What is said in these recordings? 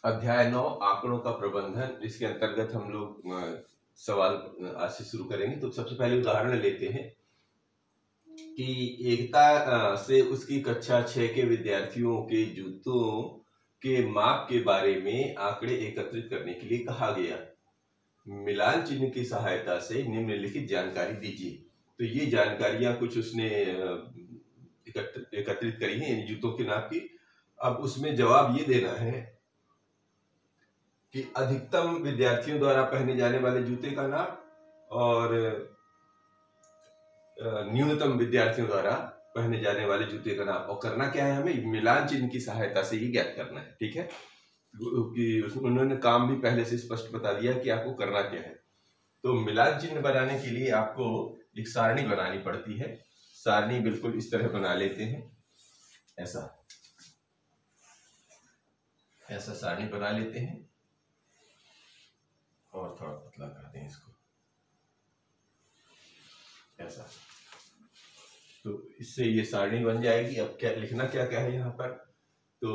अध्याय 9 आंकड़ों का प्रबंधन। इसके अंतर्गत हम लोग सवाल आज से शुरू करेंगे। तो सबसे पहले उदाहरण लेते हैं कि एकता से उसकी कक्षा 6 के विद्यार्थियों के जूतों के माप के बारे में आंकड़े एकत्रित करने के लिए कहा गया। मिलान चिन्ह की सहायता से निम्नलिखित जानकारी दीजिए। तो ये जानकारियां कुछ उसने एकत्रित करी है इन जूतों के नाप की। अब उसमें जवाब ये देना है कि अधिकतम विद्यार्थियों द्वारा पहने जाने वाले जूते का नाप और न्यूनतम विद्यार्थियों द्वारा पहने जाने वाले जूते का नाप। और करना क्या है, हमें मिलान चिन्ह की सहायता से ही ज्ञात करना है। ठीक है, कि उन्होंने काम भी पहले से स्पष्ट बता दिया कि आपको करना क्या है। तो मिलान चिन्ह बनाने के लिए आपको एक सारणी बनानी पड़ती है। सारणी बिल्कुल इस तरह बना लेते हैं, ऐसा सारणी बना लेते हैं और थोड़ा पतला कर दें इसको, ऐसा। तो इससे ये सारणी बन जाएगी। अब क्या लिखना क्या है यहाँ पर, तो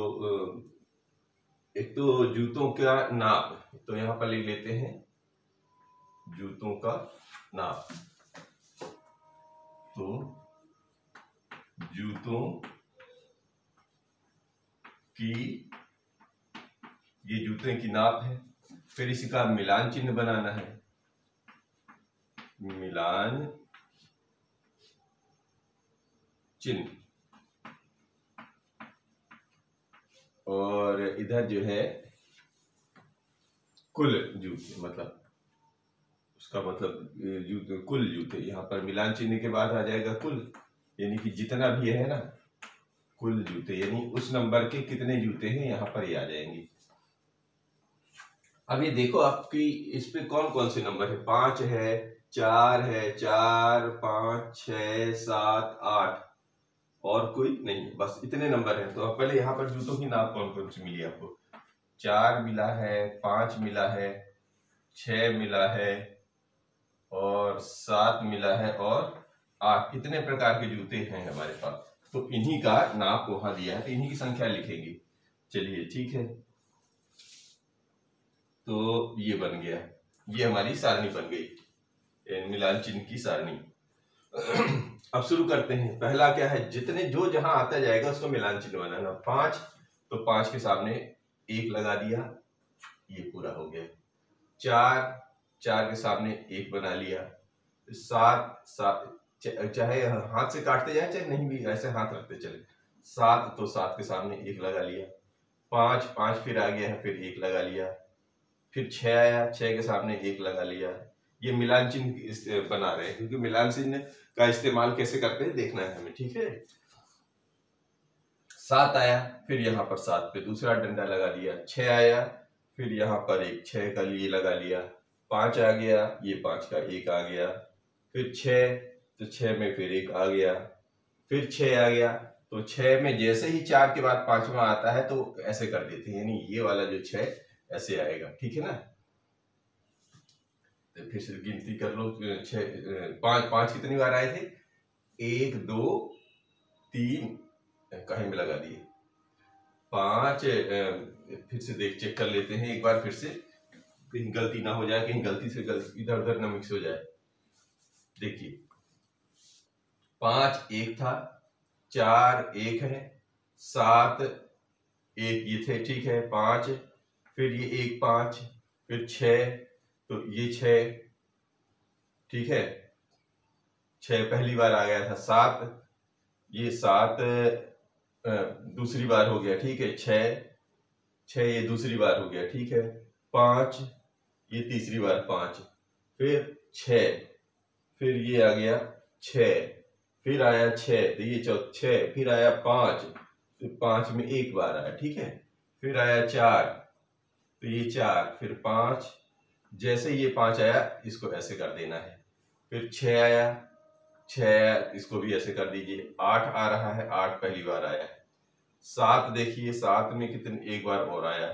एक तो जूतों का नाप, तो यहाँ पर लिख लेते हैं जूतों का नाप। तो जूतों की, ये जूते की नाप है। फिर इसका मिलान चिन्ह बनाना है, मिलान चिन्ह। और इधर जो है कुल जूते, मतलब उसका मतलब जूते, कुल जूते। यहाँ पर मिलान चिन्ह के बाद आ जाएगा कुल, यानी कि जितना भी है ना कुल जूते, यानी उस नंबर के कितने जूते हैं यहाँ पर ये आ जाएंगे। अब ये देखो आपकी इस पे कौन कौन से नंबर है। 5 है, 4 है, 4, 5, 6, 7, 8 और कोई नहीं, बस इतने नंबर हैं। तो अब पहले यहाँ पर जूतों की नाप कौन कौन सी मिली आपको। 4 मिला है, 5 मिला है, 6 मिला है और 7 मिला है और 8। इतने प्रकार के जूते हैं हमारे पास। तो इन्हीं का नाप वहां दिया है, तो इन्हीं की संख्या लिखेंगे। चलिए ठीक है, तो ये बन गया, ये हमारी सारणी बन गई, मिलान चिन्ह की सारणी। अब शुरू करते हैं। पहला क्या है, जितने जो जहां आता जाएगा उसको मिलान चिन्ह बनाना। 5, तो 5 के सामने 1 लगा दिया, ये पूरा हो गया। 4 के सामने 1 बना लिया। 7 चाहे हाथ से काटते जाए चाहे नहीं भी, ऐसे हाथ रखते चले। 7, तो 7 के सामने 1 लगा लिया। 5 फिर आ गया है, फिर 1 लगा लिया। फिर 6 आया, 6 के सामने 1 लगा लिया। ये मिलान चिन्ह बना रहे हैं, क्योंकि मिलान चिन्ह का इस्तेमाल कैसे करते हैं देखना है हमें। ठीक है, 7 आया, फिर यहाँ पर 7 पे दूसरा डंडा लगा दिया। 6 आया, फिर यहाँ पर एक 6 का लिए लगा लिया। 5 आ गया, ये 5 का 1 आ गया। फिर 6, तो 6 में फिर 1 आ गया। फिर 6 आ गया, तो 6 में जैसे ही 4 के बाद 5वां आता है तो ऐसे कर देते हैं, यानी ये वाला जो 6 ऐसे आएगा। ठीक है ना, तो फिर से गिनती कर लो। 5 कितनी बार आए थे, 1, 2, 3, कहीं में लगा दिए 5। फिर से चेक कर लेते हैं एक बार फिर से, कहीं गलती ना हो जाए, कहीं गलती से इधर उधर ना मिक्स हो जाए। देखिए 5 1 था, 4 1 है, 7 1 ये थे। ठीक है, 5, फिर ये 1 5, फिर 6, तो ये 6। ठीक है, 6 पहली बार आ गया था। 7, ये 7 दूसरी बार हो गया। ठीक है, 6 ये दूसरी बार हो गया। ठीक है, 5 ये तीसरी बार 5, फिर 6, फिर ये आ गया 6, फिर आया 6, तो ये 6, फिर आया 5, फिर 5 में 1 बार आया। ठीक है, फिर आया 4, तो ये 4, फिर 5, जैसे ये 5 आया इसको ऐसे कर देना है। फिर 6 आया, 6 इसको भी ऐसे कर दीजिए। 8 आ रहा है, 8 पहली बार आया है। 7 देखिए, 7 में कितने 1 बार और आया।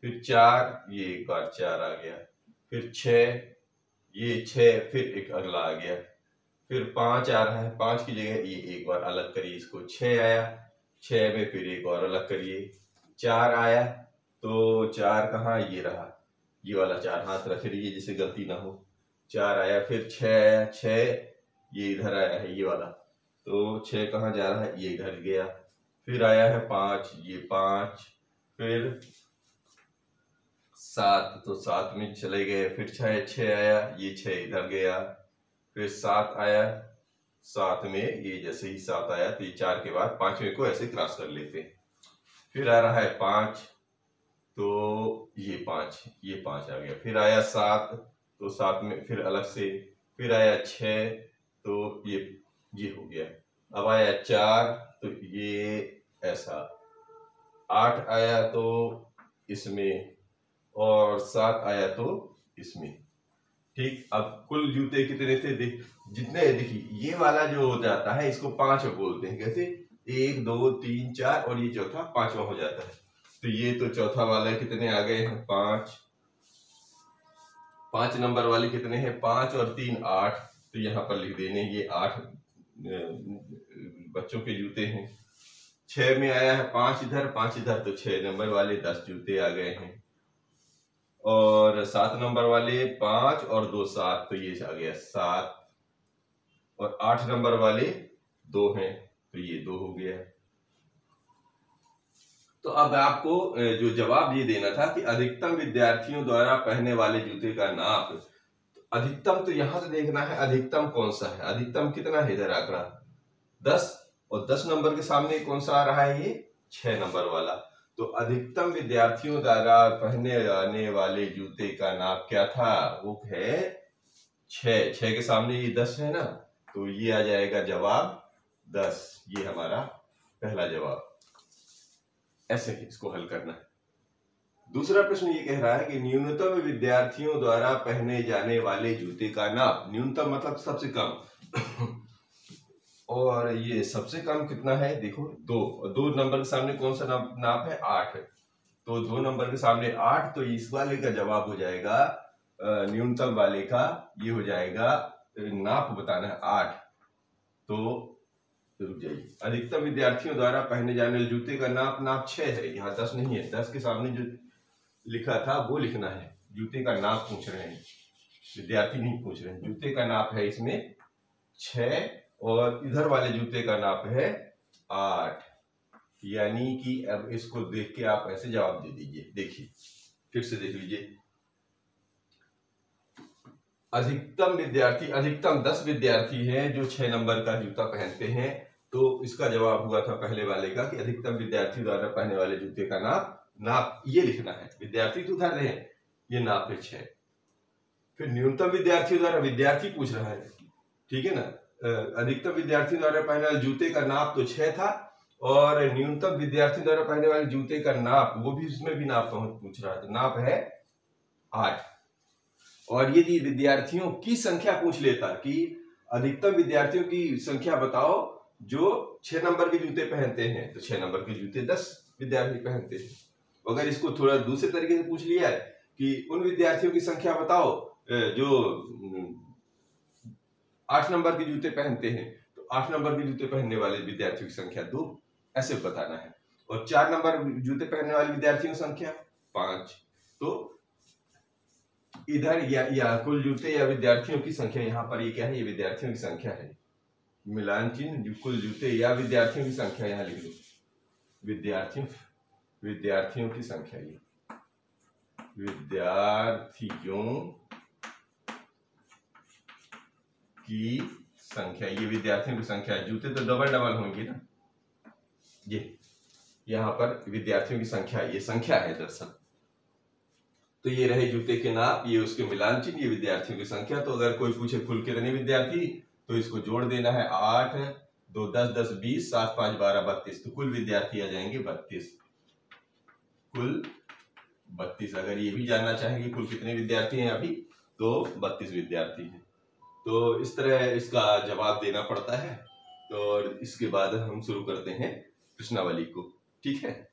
फिर 4, ये 1 बार 4 आ गया। फिर 6, ये 6, फिर एक अगला आ गया। फिर 5 आ रहा है, 5 की जगह ये 1 बार अलग करिए इसको। 6 आया, 6 में फिर 1 और अलग करिए। 4 आया, तो 4 कहाँ, ये रहा, ये वाला 4 हाथ रख लीजिए जिससे गलती ना हो। 4 आया, फिर 6 आया, 6 ये इधर आया है ये वाला, तो 6 कहाँ जा रहा है, ये इधर गया। फिर आया है 5, ये 5, फिर 7 तो 7 में चले गए। फिर 6 आया, ये 6 इधर गया। फिर 7 आया, 7 में ये जैसे ही 7 आया तो ये 4 के बाद 5वें को ऐसे क्रॉस कर लेते हैं। फिर आ रहा है 5, तो ये 5 आ गया। फिर आया 7, तो 7 में फिर अलग से। फिर आया 6, तो ये हो गया। अब आया 4, तो ये ऐसा। 8 आया तो इसमें, और 7 आया तो इसमें। ठीक, अब कुल जूते कितने थे, जितने, देखिए ये वाला जो हो जाता है इसको 5 बोलते हैं। कैसे, 1 2 3 4 और ये चौथा 5वां हो जाता है। तो ये तो चौथा वाला कितने आ गए हैं, 5। 5 नंबर वाले कितने हैं, 5 और 3 8। तो यहाँ पर लिख देने, ये 8 बच्चों के जूते हैं। 6 में आया है 5 इधर 5 इधर, तो 6 नंबर वाले 10 जूते आ गए हैं। और 7 नंबर वाले 5 और 2 7, तो ये आ गया 7। और 8 नंबर वाले 2 हैं, तो ये 2 हो गया। तो अब आपको जो जवाब ये देना था कि अधिकतम विद्यार्थियों द्वारा पहनने वाले जूते का नाप। अधिकतम तो यहां से देखना है, अधिकतम कौन सा है, अधिकतम कितना है, इधर आंकड़ा 10, और 10 नंबर के सामने कौन सा आ रहा है, ये 6 नंबर वाला। तो अधिकतम विद्यार्थियों द्वारा पहने जाने वाले जूते का नाप क्या था, वो है 6। 6 के सामने ये 10 है ना, तो ये आ जाएगा जवाब 10। ये हमारा पहला जवाब। ऐसे ही इसको हल करना है। दूसरा प्रश्न ये कह रहा है कि न्यूनतम विद्यार्थियों द्वारा पहने जाने वाले जूते का नाप। न्यूनतम मतलब सबसे कम। और ये सबसे कम कितना है, देखो 2। 2 नंबर के सामने कौन सा नाप है, 8। तो 2 नंबर के सामने 8, तो इस वाले का जवाब हो जाएगा, न्यूनतम वाले का ये हो जाएगा, नाप बताना है 8। तो रुक जाइए, अधिकतम विद्यार्थियों द्वारा पहने जाने वाले जूते का नाप 6 है, यहाँ 10 नहीं है। 10 के सामने जो लिखा था वो लिखना है। जूते का नाप पूछ रहे हैं, विद्यार्थी नहीं पूछ रहे हैं। जूते का नाप है इसमें 6, और इधर वाले जूते का नाप है 8। यानी कि अब इसको देख के आप ऐसे जवाब दे दीजिए। देखिए, फिर से देख लीजिए। अधिकतम 10 विद्यार्थी हैं जो 6 नंबर का जूता पहनते हैं। तो इसका जवाब हुआ था पहले वाले का कि अधिकतम विद्यार्थी द्वारा पहनने वाले जूते का नाप ये लिखना है। विद्यार्थी तो उधर रहे, ये नाप है 6। फिर न्यूनतम विद्यार्थियों द्वारा, विद्यार्थी पूछ रहा है, ठीक है ना। अधिकतम विद्यार्थी द्वारा पहने वाले जूते का नाप तो 6 था, और न्यूनतम विद्यार्थी द्वारा पहने वाले जूते का नाप, वो भी उसमें भी नाप पूछ रहा है, तो नाप है 8। और यदि विद्यार्थियों की संख्या पूछ लेता कि अधिकतम विद्यार्थियों की संख्या बताओ जो 6 नंबर के जूते पहनते हैं, तो 6 नंबर के जूते 10 विद्यार्थी पहनते हैं। अगर इसको थोड़ा दूसरे तरीके से पूछ लिया है कि उन विद्यार्थियों की संख्या बताओ जो 8 नंबर के जूते पहनते हैं, तो 8 नंबर के जूते पहनने वाले विद्यार्थियों की संख्या 2, ऐसे बताना है। और 4 नंबर जूते पहनने वाले विद्यार्थियों की संख्या 5। तो इधर या कुल जूते या विद्यार्थियों की संख्या, यहाँ पर ये क्या है, ये विद्यार्थियों की संख्या है। मिलान चिन्ह कुल जूते या विद्यार्थियों की संख्या यहाँ लिख लो, विद्यार्थियों की संख्या, ये विद्यार्थियों की संख्या, ये विद्यार्थियों की संख्या। जूते तो डबल होंगे ना, ये यहाँ पर विद्यार्थियों की संख्या, ये संख्या है दरअसल। तो ये रहे जूते के नाप, ये उसके मिलान चिन्ह, ये विद्यार्थियों की संख्या। तो अगर कोई पूछे कुल कितने विद्यार्थी, तो इसको जोड़ देना है, 8 2 10 10 20 7 5 12 32। तो कुल विद्यार्थी आ जाएंगे 32, कुल 32। अगर ये भी जानना चाहेंगे कुल कितने विद्यार्थी हैं अभी, तो 32 विद्यार्थी हैं। तो इस तरह इसका जवाब देना पड़ता है। तो इसके बाद हम शुरू करते हैं प्रश्नावली को, ठीक है।